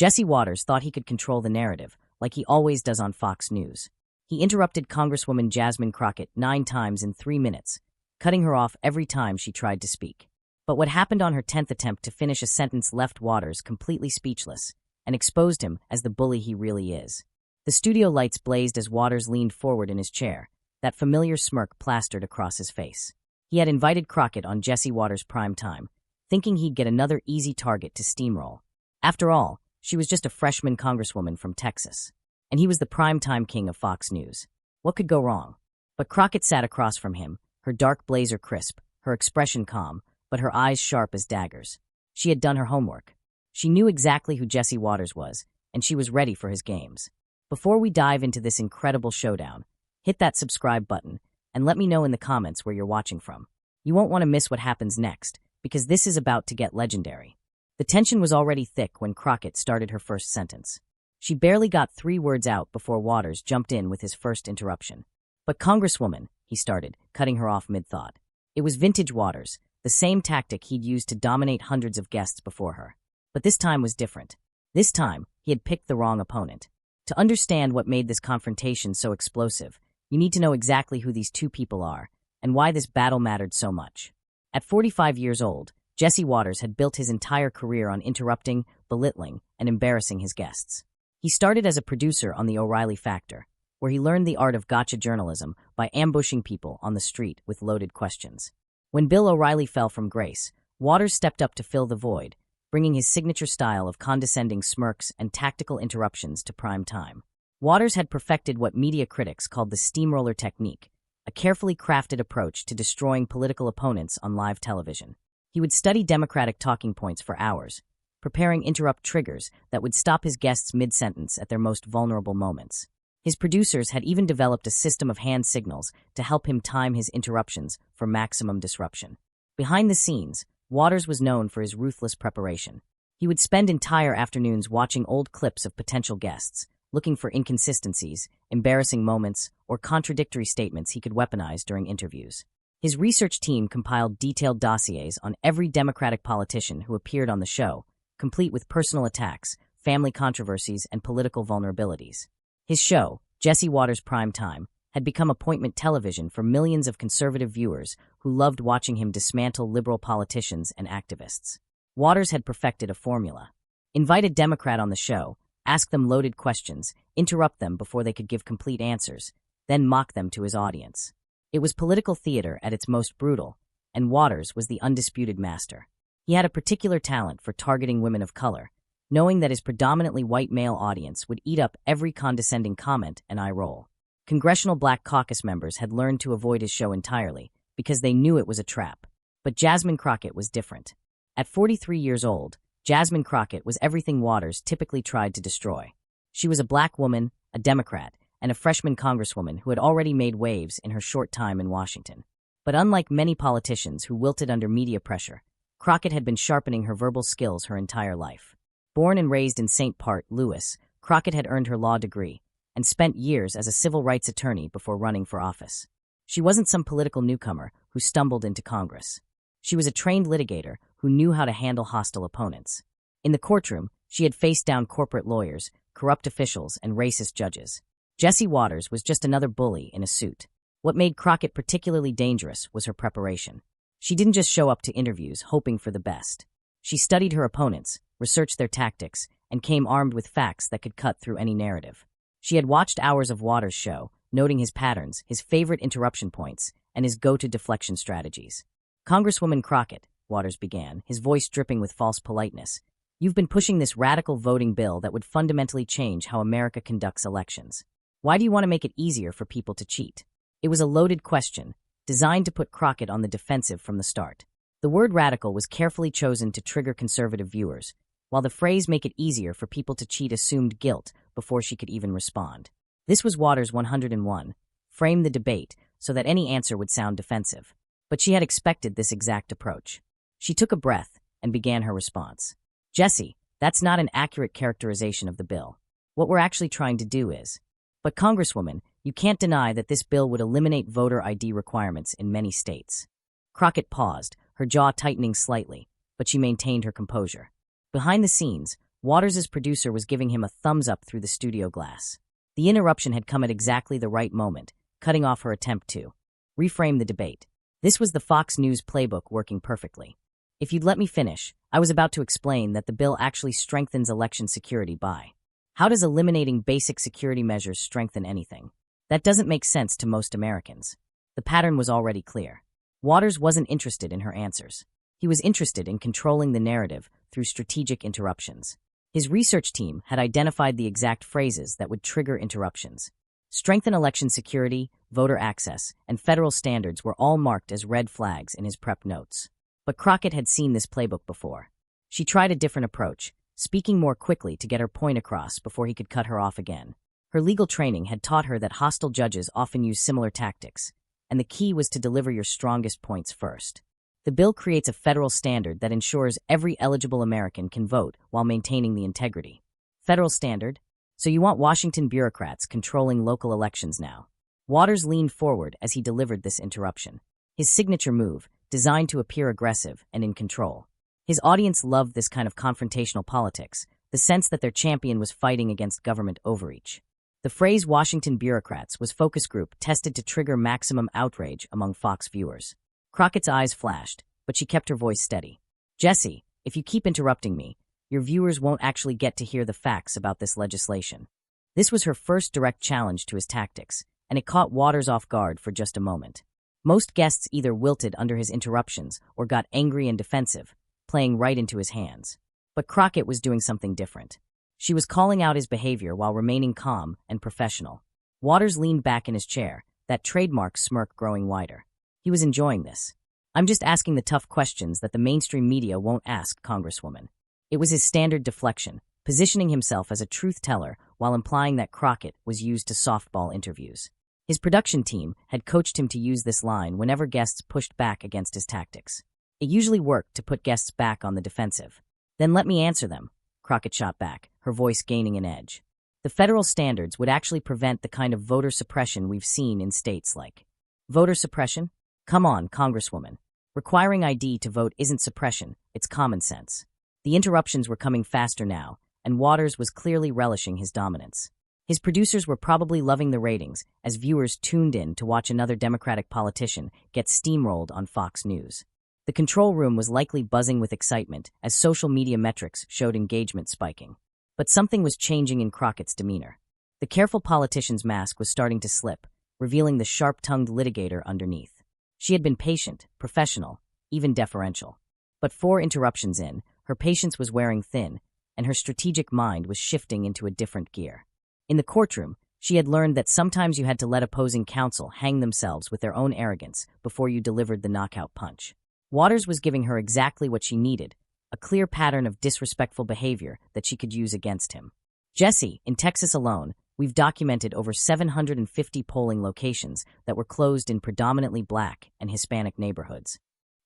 Jesse Waters thought he could control the narrative, like he always does on Fox News. He interrupted Congresswoman Jasmine Crockett 9 times in 3 minutes, cutting her off every time she tried to speak. But what happened on her 10th attempt to finish a sentence left Waters completely speechless and exposed him as the bully he really is. The studio lights blazed as Waters leaned forward in his chair, that familiar smirk plastered across his face. He had invited Crockett on Jesse Waters' prime time, thinking he'd get another easy target to steamroll. After all, she was just a freshman congresswoman from Texas, and he was the primetime king of Fox News. What could go wrong? But Crockett sat across from him, her dark blazer crisp, her expression calm, but her eyes sharp as daggers. She had done her homework. She knew exactly who Jesse Waters was, and she was ready for his games. Before we dive into this incredible showdown, hit that subscribe button and let me know in the comments where you're watching from. You won't want to miss what happens next, because this is about to get legendary. The tension was already thick when Crockett started her first sentence. She barely got 3 words out before Waters jumped in with his first interruption. "But Congresswoman," he started, cutting her off mid-thought. It was vintage Waters, the same tactic he'd used to dominate hundreds of guests before her. But this time was different. This time, he had picked the wrong opponent. To understand what made this confrontation so explosive, you need to know exactly who these two people are and why this battle mattered so much. At 45 years old, Jesse Waters had built his entire career on interrupting, belittling, and embarrassing his guests. He started as a producer on The O'Reilly Factor, where he learned the art of gotcha journalism by ambushing people on the street with loaded questions. When Bill O'Reilly fell from grace, Waters stepped up to fill the void, bringing his signature style of condescending smirks and tactical interruptions to prime time. Waters had perfected what media critics called the steamroller technique, a carefully crafted approach to destroying political opponents on live television. He would study Democratic talking points for hours, preparing interrupt triggers that would stop his guests mid-sentence at their most vulnerable moments. His producers had even developed a system of hand signals to help him time his interruptions for maximum disruption. Behind the scenes, Waters was known for his ruthless preparation. He would spend entire afternoons watching old clips of potential guests, looking for inconsistencies, embarrassing moments, or contradictory statements he could weaponize during interviews. His research team compiled detailed dossiers on every Democratic politician who appeared on the show, complete with personal attacks, family controversies, and political vulnerabilities. His show, Jesse Waters' Prime Time, had become appointment television for millions of conservative viewers who loved watching him dismantle liberal politicians and activists. Waters had perfected a formula. Invite a Democrat on the show, ask them loaded questions, interrupt them before they could give complete answers, then mock them to his audience. It was political theater at its most brutal, and Waters was the undisputed master. He had a particular talent for targeting women of color, knowing that his predominantly white male audience would eat up every condescending comment and eye roll. Congressional Black Caucus members had learned to avoid his show entirely because they knew it was a trap. But Jasmine Crockett was different. At 43 years old, Jasmine Crockett was everything Waters typically tried to destroy. She was a black woman, a Democrat, and a freshman congresswoman who had already made waves in her short time in Washington. But unlike many politicians who wilted under media pressure, Crockett had been sharpening her verbal skills her entire life. Born and raised in St. Part, Louis, Crockett had earned her law degree and spent years as a civil rights attorney before running for office. She wasn't some political newcomer who stumbled into Congress. She was a trained litigator who knew how to handle hostile opponents. In the courtroom, she had faced down corporate lawyers, corrupt officials, and racist judges. Jesse Waters was just another bully in a suit. What made Crockett particularly dangerous was her preparation. She didn't just show up to interviews hoping for the best. She studied her opponents, researched their tactics, and came armed with facts that could cut through any narrative. She had watched hours of Waters' show, noting his patterns, his favorite interruption points, and his go-to deflection strategies. "Congresswoman Crockett," Waters began, his voice dripping with false politeness, "you've been pushing this radical voting bill that would fundamentally change how America conducts elections. Why do you want to make it easier for people to cheat?" It was a loaded question, designed to put Crockett on the defensive from the start. The word radical was carefully chosen to trigger conservative viewers, while the phrase "make it easier for people to cheat" assumed guilt before she could even respond. This was Waters 101, frame the debate so that any answer would sound defensive. But she had expected this exact approach. She took a breath and began her response. "Jesse, that's not an accurate characterization of the bill. What we're actually trying to do is... But Congresswoman, you can't deny that this bill would eliminate voter ID requirements in many states." Crockett paused, her jaw tightening slightly, but she maintained her composure. Behind the scenes, Waters' producer was giving him a thumbs up through the studio glass. The interruption had come at exactly the right moment, cutting off her attempt to reframe the debate. This was the Fox News playbook working perfectly. If you'd let me finish, I was about to explain that the bill actually strengthens election security by. How does eliminating basic security measures strengthen anything? That doesn't make sense to most Americans. The pattern was already clear. Waters wasn't interested in her answers. He was interested in controlling the narrative through strategic interruptions. His research team had identified the exact phrases that would trigger interruptions. Strengthen election security, voter access, and federal standards were all marked as red flags in his prep notes. But Crockett had seen this playbook before. She tried a different approach, speaking more quickly to get her point across before he could cut her off again. Her legal training had taught her that hostile judges often use similar tactics, and the key was to deliver your strongest points first. The bill creates a federal standard that ensures every eligible American can vote while maintaining the integrity. Federal standard? So you want Washington bureaucrats controlling local elections now? Waters leaned forward as he delivered this interruption. His signature move, designed to appear aggressive and in control. His audience loved this kind of confrontational politics, the sense that their champion was fighting against government overreach. The phrase Washington bureaucrats was focus group tested to trigger maximum outrage among Fox viewers. Crockett's eyes flashed, but she kept her voice steady. Jesse, if you keep interrupting me, your viewers won't actually get to hear the facts about this legislation. This was her first direct challenge to his tactics, and it caught Waters off guard for just a moment. Most guests either wilted under his interruptions or got angry and defensive, playing right into his hands. But Crockett was doing something different. She was calling out his behavior while remaining calm and professional. Waters leaned back in his chair, that trademark smirk growing wider. He was enjoying this. I'm just asking the tough questions that the mainstream media won't ask, Congresswoman. It was his standard deflection, positioning himself as a truth teller while implying that Crockett was used to softball interviews. His production team had coached him to use this line whenever guests pushed back against his tactics. It usually worked to put guests back on the defensive. Then let me answer them, Crockett shot back, her voice gaining an edge. The federal standards would actually prevent the kind of voter suppression we've seen in states like. Voter suppression? Come on, Congresswoman. Requiring ID to vote isn't suppression, it's common sense. The interruptions were coming faster now, and Waters was clearly relishing his dominance. His producers were probably loving the ratings as viewers tuned in to watch another Democratic politician get steamrolled on Fox News. The control room was likely buzzing with excitement as social media metrics showed engagement spiking. But something was changing in Crockett's demeanor. The careful politician's mask was starting to slip, revealing the sharp-tongued litigator underneath. She had been patient, professional, even deferential. But 4 interruptions in, her patience was wearing thin, and her strategic mind was shifting into a different gear. In the courtroom, she had learned that sometimes you had to let opposing counsel hang themselves with their own arrogance before you delivered the knockout punch. Waters was giving her exactly what she needed, a clear pattern of disrespectful behavior that she could use against him. Jesse, in Texas alone, we've documented over 750 polling locations that were closed in predominantly Black and Hispanic neighborhoods.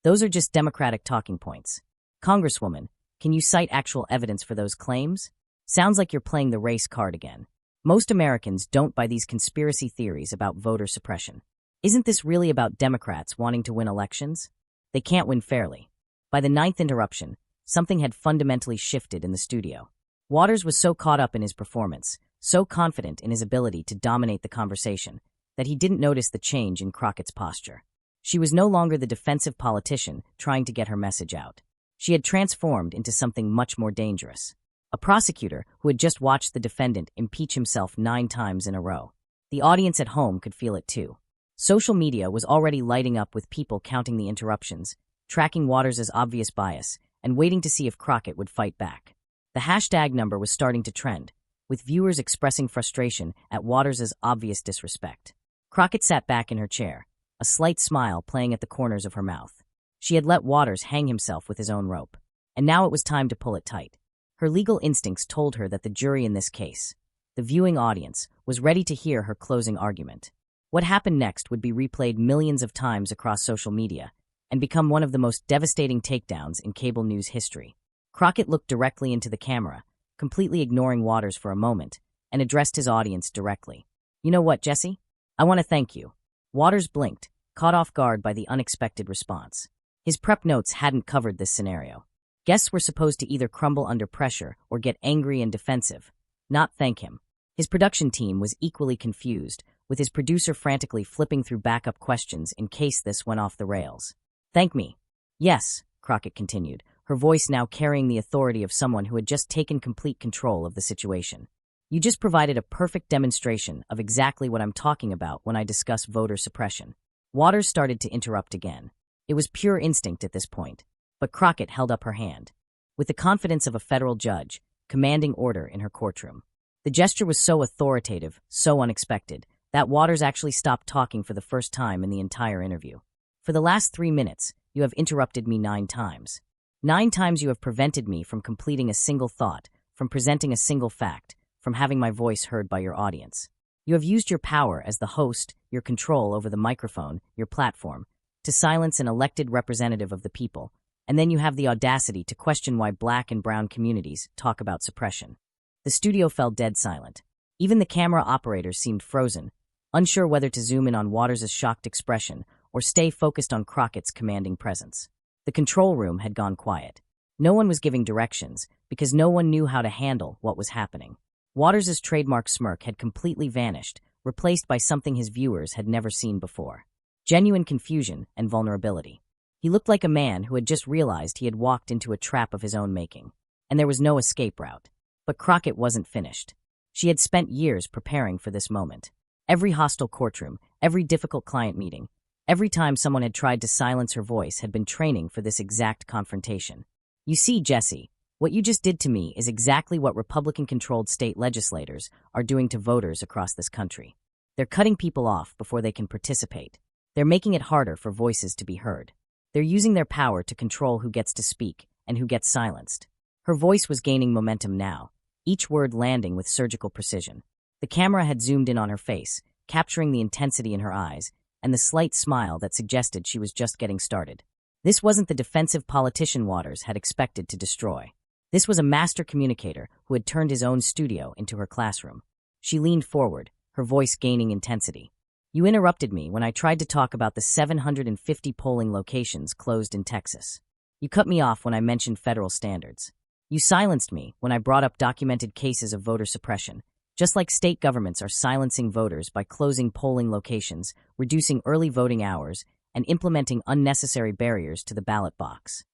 Those are just Democratic talking points. Congresswoman, can you cite actual evidence for those claims? Sounds like you're playing the race card again. Most Americans don't buy these conspiracy theories about voter suppression. Isn't this really about Democrats wanting to win elections? They can't win fairly. By the 9th interruption, something had fundamentally shifted in the studio. Waters was so caught up in his performance, so confident in his ability to dominate the conversation, that he didn't notice the change in Crockett's posture. She was no longer the defensive politician trying to get her message out. She had transformed into something much more dangerous. A prosecutor who had just watched the defendant impeach himself 9 times in a row. The audience at home could feel it too. Social media was already lighting up with people counting the interruptions, tracking Waters' obvious bias, and waiting to see if Crockett would fight back. The hashtag number was starting to trend, with viewers expressing frustration at Waters' obvious disrespect. Crockett sat back in her chair, a slight smile playing at the corners of her mouth. She had let Waters hang himself with his own rope, and now it was time to pull it tight. Her legal instincts told her that the jury in this case, the viewing audience, was ready to hear her closing argument. What happened next would be replayed millions of times across social media and become one of the most devastating takedowns in cable news history. Crockett looked directly into the camera, completely ignoring Waters for a moment, and addressed his audience directly. You know what, Jesse? I want to thank you. Waters blinked, caught off guard by the unexpected response. His prep notes hadn't covered this scenario. Guests were supposed to either crumble under pressure or get angry and defensive, not thank him. His production team was equally confused, with his producer frantically flipping through backup questions in case this went off the rails. Thank me. Yes, Crockett continued, her voice now carrying the authority of someone who had just taken complete control of the situation. You just provided a perfect demonstration of exactly what I'm talking about when I discuss voter suppression. Waters started to interrupt again. It was pure instinct at this point, but Crockett held up her hand. With the confidence of a federal judge, commanding order in her courtroom. The gesture was so authoritative, so unexpected, that Waters actually stopped talking for the first time in the entire interview. For the last 3 minutes, you have interrupted me 9 times. 9 times you have prevented me from completing a single thought, from presenting a single fact, from having my voice heard by your audience. You have used your power as the host, your control over the microphone, your platform, to silence an elected representative of the people, and then you have the audacity to question why Black and brown communities talk about suppression. The studio fell dead silent. Even the camera operators seemed frozen, unsure whether to zoom in on Waters' shocked expression or stay focused on Crockett's commanding presence. The control room had gone quiet. No one was giving directions because no one knew how to handle what was happening. Waters' trademark smirk had completely vanished, replaced by something his viewers had never seen before. Genuine confusion and vulnerability. He looked like a man who had just realized he had walked into a trap of his own making, and there was no escape route. But Crockett wasn't finished. She had spent years preparing for this moment. Every hostile courtroom, every difficult client meeting, every time someone had tried to silence her voice had been training for this exact confrontation. You see, Jesse, what you just did to me is exactly what Republican-controlled state legislators are doing to voters across this country. They're cutting people off before they can participate. They're making it harder for voices to be heard. They're using their power to control who gets to speak and who gets silenced. Her voice was gaining momentum now, each word landing with surgical precision. The camera had zoomed in on her face, capturing the intensity in her eyes and the slight smile that suggested she was just getting started. This wasn't the defensive politician Waters had expected to destroy. This was a master communicator who had turned his own studio into her classroom. She leaned forward, her voice gaining intensity. You interrupted me when I tried to talk about the 750 polling locations closed in Texas. You cut me off when I mentioned federal standards. You silenced me when I brought up documented cases of voter suppression, just like state governments are silencing voters by closing polling locations, reducing early voting hours, and implementing unnecessary barriers to the ballot box.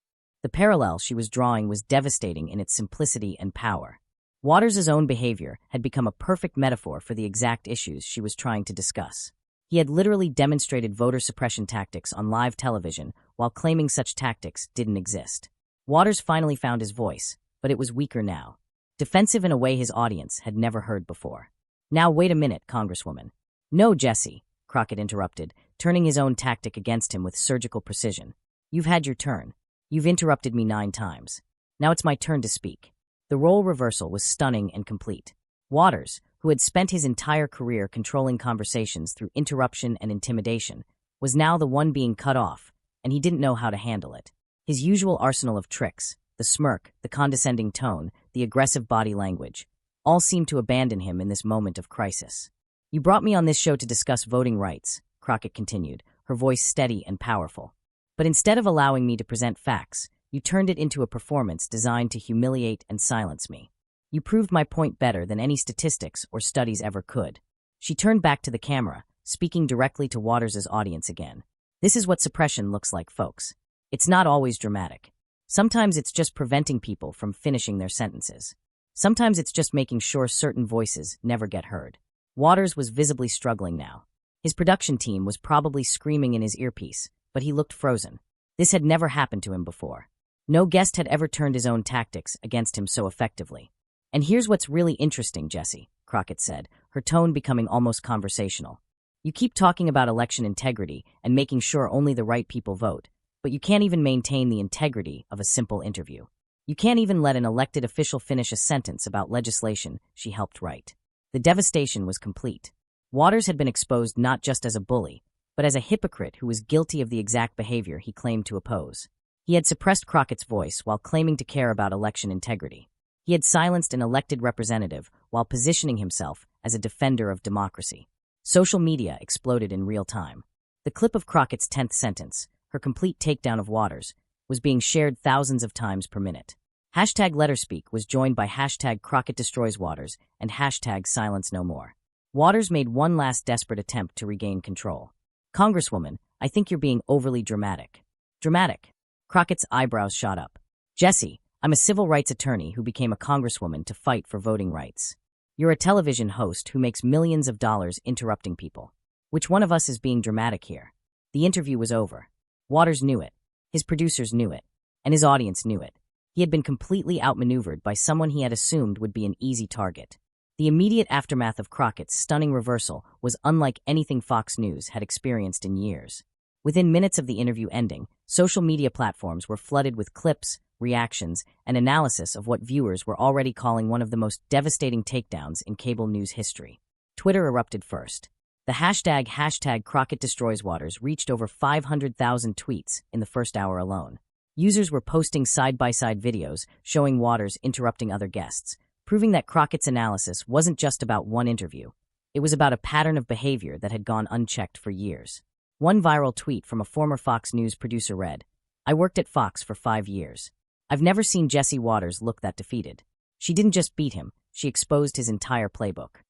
The parallel she was drawing was devastating in its simplicity and power. Waters' own behavior had become a perfect metaphor for the exact issues she was trying to discuss. He had literally demonstrated voter suppression tactics on live television while claiming such tactics didn't exist. Waters finally found his voice, but it was weaker now, defensive in a way his audience had never heard before. Now wait a minute, Congresswoman. No, Jesse, Crockett interrupted, turning his own tactic against him with surgical precision. You've had your turn. You've interrupted me 9 times. Now it's my turn to speak. The role reversal was stunning and complete. Waters, who had spent his entire career controlling conversations through interruption and intimidation, was now the one being cut off, and he didn't know how to handle it. His usual arsenal of tricks, the smirk, the condescending tone, the aggressive body language, all seemed to abandon him in this moment of crisis. You brought me on this show to discuss voting rights, Crockett continued, her voice steady and powerful. But instead of allowing me to present facts, you turned it into a performance designed to humiliate and silence me. You proved my point better than any statistics or studies ever could. She turned back to the camera, speaking directly to Waters' audience again. This is what suppression looks like, folks. It's not always dramatic. Sometimes it's just preventing people from finishing their sentences. Sometimes it's just making sure certain voices never get heard. Waters was visibly struggling now. His production team was probably screaming in his earpiece, but he looked frozen. This had never happened to him before. No guest had ever turned his own tactics against him so effectively. And here's what's really interesting, Jesse, Crockett said, her tone becoming almost conversational. You keep talking about election integrity and making sure only the right people vote, but you can't even maintain the integrity of a simple interview. You can't even let an elected official finish a sentence about legislation she helped write. The devastation was complete. Waters had been exposed not just as a bully, but as a hypocrite who was guilty of the exact behavior he claimed to oppose. He had suppressed Crockett's voice while claiming to care about election integrity. He had silenced an elected representative while positioning himself as a defender of democracy. Social media exploded in real time. The clip of Crockett's 10th sentence, her complete takedown of Waters, was being shared thousands of times per minute. Hashtag LetterSpeak was joined by hashtag Crockett Destroys Waters and hashtag Silence No More. Waters made one last desperate attempt to regain control. Congresswoman, I think you're being overly dramatic. Dramatic? Crockett's eyebrows shot up. Jessie, I'm a civil rights attorney who became a congresswoman to fight for voting rights. You're a television host who makes millions of dollars interrupting people. Which one of us is being dramatic here? The interview was over. Waters knew it. His producers knew it. And his audience knew it. He had been completely outmaneuvered by someone he had assumed would be an easy target. The immediate aftermath of Crockett's stunning reversal was unlike anything Fox News had experienced in years. Within minutes of the interview ending, social media platforms were flooded with clips, reactions, and analysis of what viewers were already calling one of the most devastating takedowns in cable news history. Twitter erupted first. The hashtag Crockett Destroys Waters reached over 500,000 tweets in the first hour alone. Users were posting side-by-side videos showing Waters interrupting other guests, proving that Crockett's analysis wasn't just about one interview. It was about a pattern of behavior that had gone unchecked for years. One viral tweet from a former Fox News producer read, "I worked at Fox for 5 years. I've never seen Jessie Waters look that defeated. She didn't just beat him, she exposed his entire playbook."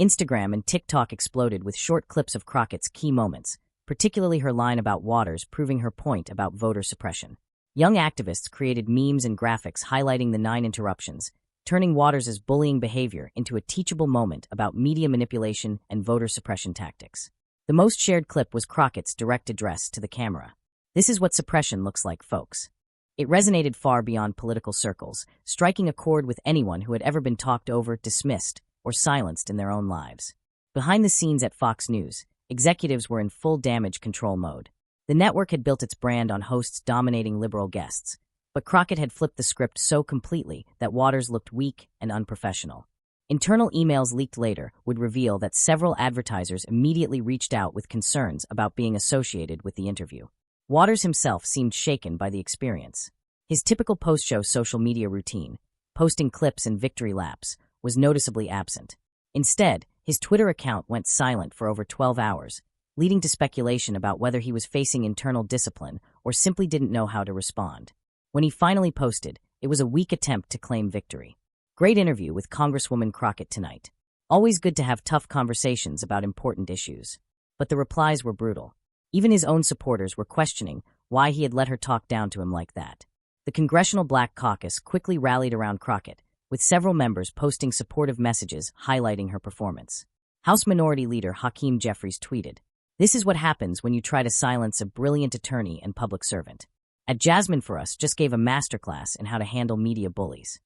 Instagram and TikTok exploded with short clips of Crockett's key moments, particularly her line about Waters proving her point about voter suppression. Young activists created memes and graphics highlighting the 9 interruptions, turning Waters' bullying behavior into a teachable moment about media manipulation and voter suppression tactics. The most shared clip was Crockett's direct address to the camera. "This is what suppression looks like, folks." It resonated far beyond political circles, striking a chord with anyone who had ever been talked over, dismissed, or silenced in their own lives. Behind the scenes at Fox News, executives were in full damage control mode. The network had built its brand on hosts dominating liberal guests, but Crockett had flipped the script so completely that Waters looked weak and unprofessional. Internal emails leaked later would reveal that several advertisers immediately reached out with concerns about being associated with the interview. Waters himself seemed shaken by the experience. His typical post-show social media routine, posting clips and victory laps, was noticeably absent. Instead, his Twitter account went silent for over 12 hours, leading to speculation about whether he was facing internal discipline or simply didn't know how to respond. When he finally posted, it was a weak attempt to claim victory. "Great interview with Congresswoman Crockett tonight. Always good to have tough conversations about important issues." But the replies were brutal. Even his own supporters were questioning why he had let her talk down to him like that. The Congressional Black Caucus quickly rallied around Crockett, with several members posting supportive messages highlighting her performance. House Minority Leader Hakeem Jeffries tweeted, "This is what happens when you try to silence a brilliant attorney and public servant. At Jasmine for Us just gave a masterclass in how to handle media bullies."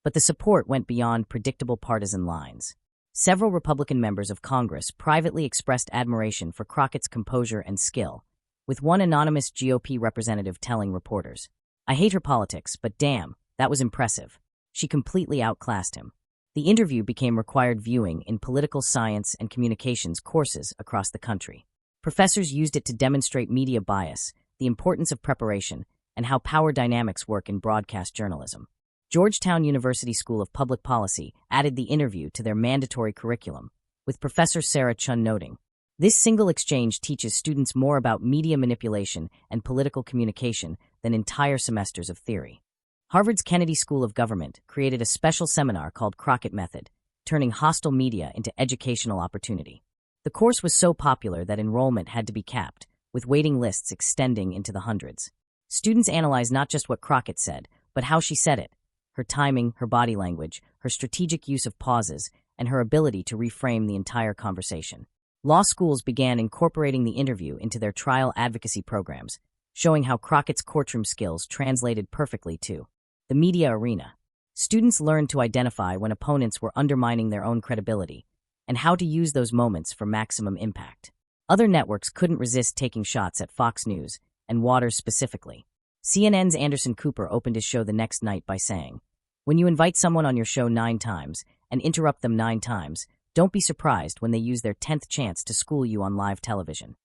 But the support went beyond predictable partisan lines. Several Republican members of Congress privately expressed admiration for Crockett's composure and skill, with one anonymous GOP representative telling reporters, "I hate her politics, but damn, that was impressive. She completely outclassed him." The interview became required viewing in political science and communications courses across the country. Professors used it to demonstrate media bias, the importance of preparation, and how power dynamics work in broadcast journalism. Georgetown University School of Public Policy added the interview to their mandatory curriculum, with Professor Sarah Chun noting, "This single exchange teaches students more about media manipulation and political communication than entire semesters of theory." Harvard's Kennedy School of Government created a special seminar called Crockett Method, turning hostile media into educational opportunity. The course was so popular that enrollment had to be capped, with waiting lists extending into the hundreds. Students analyzed not just what Crockett said, but how she said it, her timing, her body language, her strategic use of pauses, and her ability to reframe the entire conversation. Law schools began incorporating the interview into their trial advocacy programs, showing how Crockett's courtroom skills translated perfectly to the media arena. Students learned to identify when opponents were undermining their own credibility, and how to use those moments for maximum impact. Other networks couldn't resist taking shots at Fox News, and Waters specifically. CNN's Anderson Cooper opened his show the next night by saying, "When you invite someone on your show 9 times and interrupt them 9 times, don't be surprised when they use their 10th chance to school you on live television."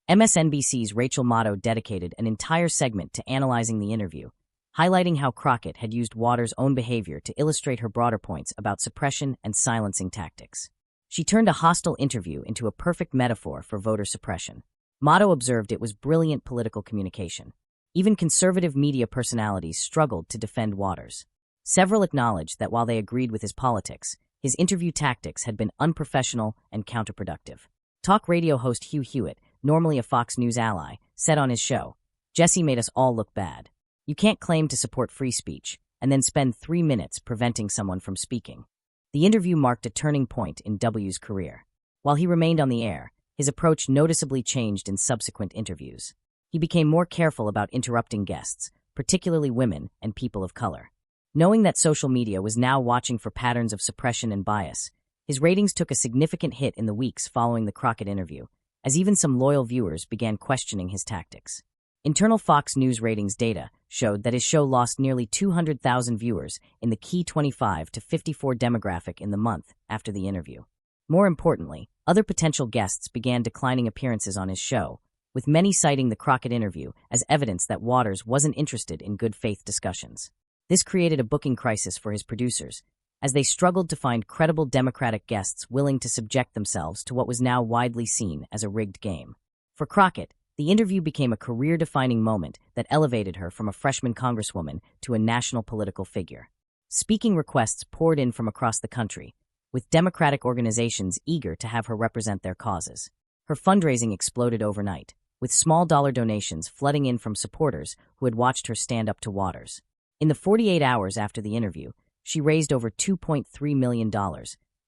MSNBC's Rachel Maddow dedicated an entire segment to analyzing the interview, highlighting how Crockett had used Waters' own behavior to illustrate her broader points about suppression and silencing tactics. She turned a hostile interview into a perfect metaphor for voter suppression. Maddow observed it was brilliant political communication. Even conservative media personalities struggled to defend Waters. Several acknowledged that while they agreed with his politics, his interview tactics had been unprofessional and counterproductive. Talk radio host Hugh Hewitt, normally a Fox News ally, said on his show, "Jesse made us all look bad. You can't claim to support free speech and then spend 3 minutes preventing someone from speaking." The interview marked a turning point in W's career. While he remained on the air, his approach noticeably changed in subsequent interviews. He became more careful about interrupting guests, particularly women and people of color. Knowing that social media was now watching for patterns of suppression and bias, his ratings took a significant hit in the weeks following the Crockett interview, as even some loyal viewers began questioning his tactics. Internal Fox News ratings data showed that his show lost nearly 200,000 viewers in the key 25 to 54 demographic in the month after the interview. More importantly, other potential guests began declining appearances on his show, with many citing the Crockett interview as evidence that Waters wasn't interested in good faith discussions. This created a booking crisis for his producers, as they struggled to find credible Democratic guests willing to subject themselves to what was now widely seen as a rigged game. For Crockett, the interview became a career-defining moment that elevated her from a freshman congresswoman to a national political figure. Speaking requests poured in from across the country, with Democratic organizations eager to have her represent their causes. Her fundraising exploded overnight, with small-dollar donations flooding in from supporters who had watched her stand up to Waters. In the 48 hours after the interview, she raised over $2.3 million,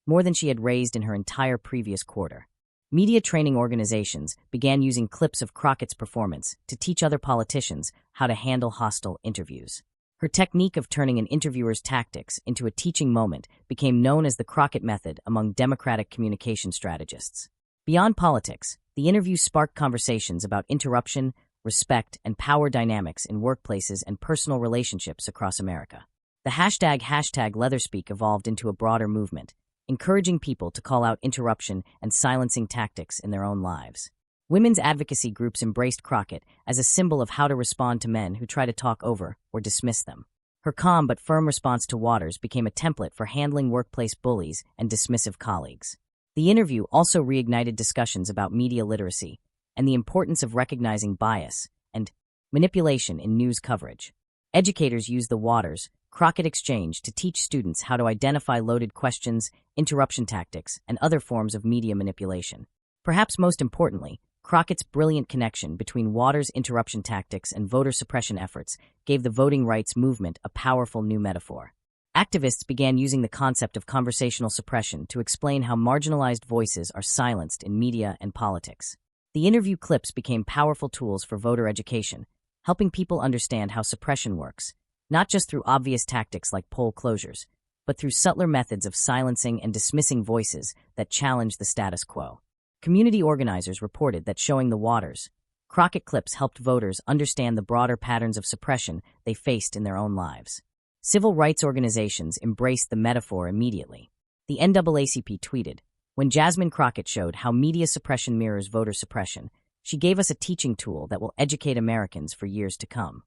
more than she had raised in her entire previous quarter. Media training organizations began using clips of Crockett's performance to teach other politicians how to handle hostile interviews. Her technique of turning an interviewer's tactics into a teaching moment became known as the Crockett method among Democratic communication strategists. Beyond politics, the interview sparked conversations about interruption, respect, and power dynamics in workplaces and personal relationships across America. The hashtag #LeatherSpeak evolved into a broader movement, encouraging people to call out interruption and silencing tactics in their own lives. Women's advocacy groups embraced Crockett as a symbol of how to respond to men who try to talk over or dismiss them. Her calm but firm response to Waters became a template for handling workplace bullies and dismissive colleagues. The interview also reignited discussions about media literacy and the importance of recognizing bias and manipulation in news coverage. Educators used the Waters-Crockett exchange to teach students how to identify loaded questions, interruption tactics, and other forms of media manipulation. Perhaps most importantly, Crockett's brilliant connection between Waters' interruption tactics and voter suppression efforts gave the voting rights movement a powerful new metaphor. Activists began using the concept of conversational suppression to explain how marginalized voices are silenced in media and politics. The interview clips became powerful tools for voter education, helping people understand how suppression works, not just through obvious tactics like poll closures, but through subtler methods of silencing and dismissing voices that challenge the status quo. Community organizers reported that showing the Waters-Crockett clips helped voters understand the broader patterns of suppression they faced in their own lives. Civil rights organizations embraced the metaphor immediately. The NAACP tweeted, "When Jasmine Crockett showed how media suppression mirrors voter suppression, she gave us a teaching tool that will educate Americans for years to come."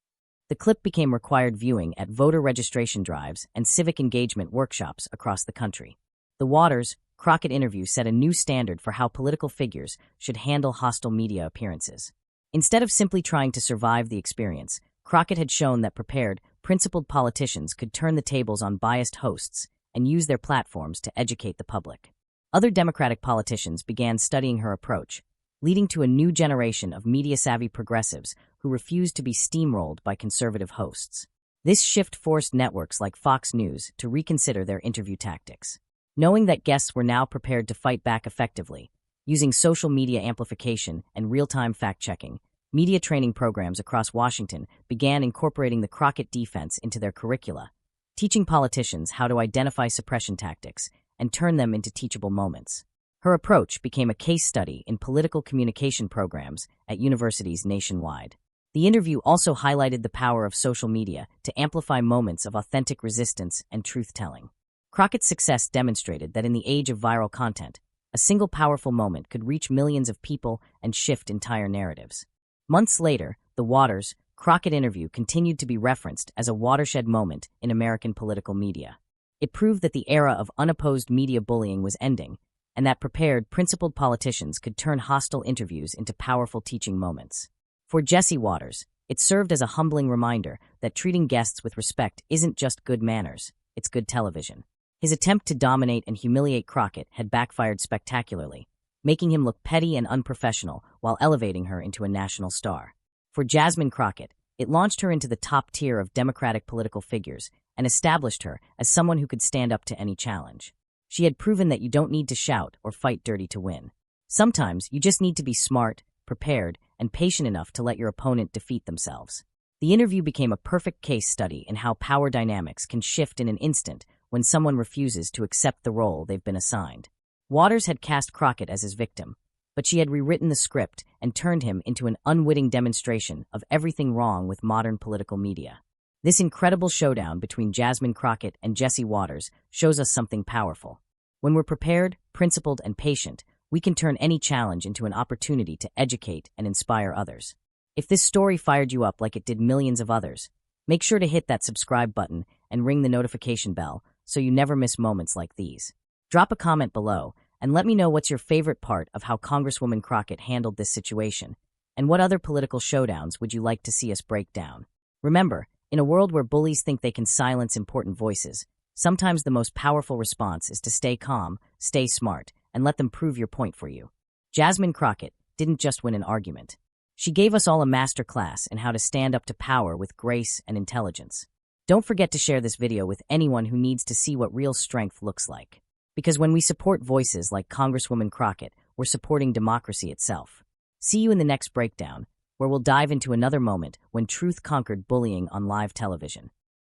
The clip became required viewing at voter registration drives and civic engagement workshops across the country. The Waters-Crockett interview set a new standard for how political figures should handle hostile media appearances. Instead of simply trying to survive the experience, Crockett had shown that prepared, principled politicians could turn the tables on biased hosts and use their platforms to educate the public. Other Democratic politicians began studying her approach, leading to a new generation of media-savvy progressives who refused to be steamrolled by conservative hosts. This shift forced networks like Fox News to reconsider their interview tactics. Knowing that guests were now prepared to fight back effectively, using social media amplification and real-time fact-checking, media training programs across Washington began incorporating the Crockett defense into their curricula, teaching politicians how to identify suppression tactics and turn them into teachable moments. Her approach became a case study in political communication programs at universities nationwide. The interview also highlighted the power of social media to amplify moments of authentic resistance and truth-telling. Crockett's success demonstrated that in the age of viral content, a single powerful moment could reach millions of people and shift entire narratives. Months later, the Waters-Crockett interview continued to be referenced as a watershed moment in American political media. It proved that the era of unopposed media bullying was ending, and that prepared, principled politicians could turn hostile interviews into powerful teaching moments. For Jesse Waters, It served as a humbling reminder that treating guests with respect isn't just good manners, it's good television. His attempt to dominate and humiliate Crockett had backfired spectacularly, making him look petty and unprofessional while elevating her into a national star. For Jasmine Crockett, it launched her into the top tier of Democratic political figures and established her as someone who could stand up to any challenge. She had proven that you don't need to shout or fight dirty to win. Sometimes you just need to be smart, prepared, and patient enough to let your opponent defeat themselves. The interview became a perfect case study in how power dynamics can shift in an instant when someone refuses to accept the role they've been assigned. Waters had cast Crockett as his victim, but she had rewritten the script and turned him into an unwitting demonstration of everything wrong with modern political media. This incredible showdown between Jasmine Crockett and Jesse Waters shows us something powerful. When we're prepared, principled, and patient, we can turn any challenge into an opportunity to educate and inspire others. If this story fired you up like it did millions of others, make sure to hit that subscribe button and ring the notification bell so you never miss moments like these. Drop a comment below and let me know what's your favorite part of how Congresswoman Crockett handled this situation, and what other political showdowns would you like to see us break down. Remember, in a world where bullies think they can silence important voices, sometimes the most powerful response is to stay calm, stay smart, and let them prove your point for you. Jasmine Crockett didn't just win an argument. She gave us all a masterclass in how to stand up to power with grace and intelligence. Don't forget to share this video with anyone who needs to see what real strength looks like. Because when we support voices like Congresswoman Crockett, we're supporting democracy itself. See you in the next breakdown, where we'll dive into another moment when truth conquered bullying on live television.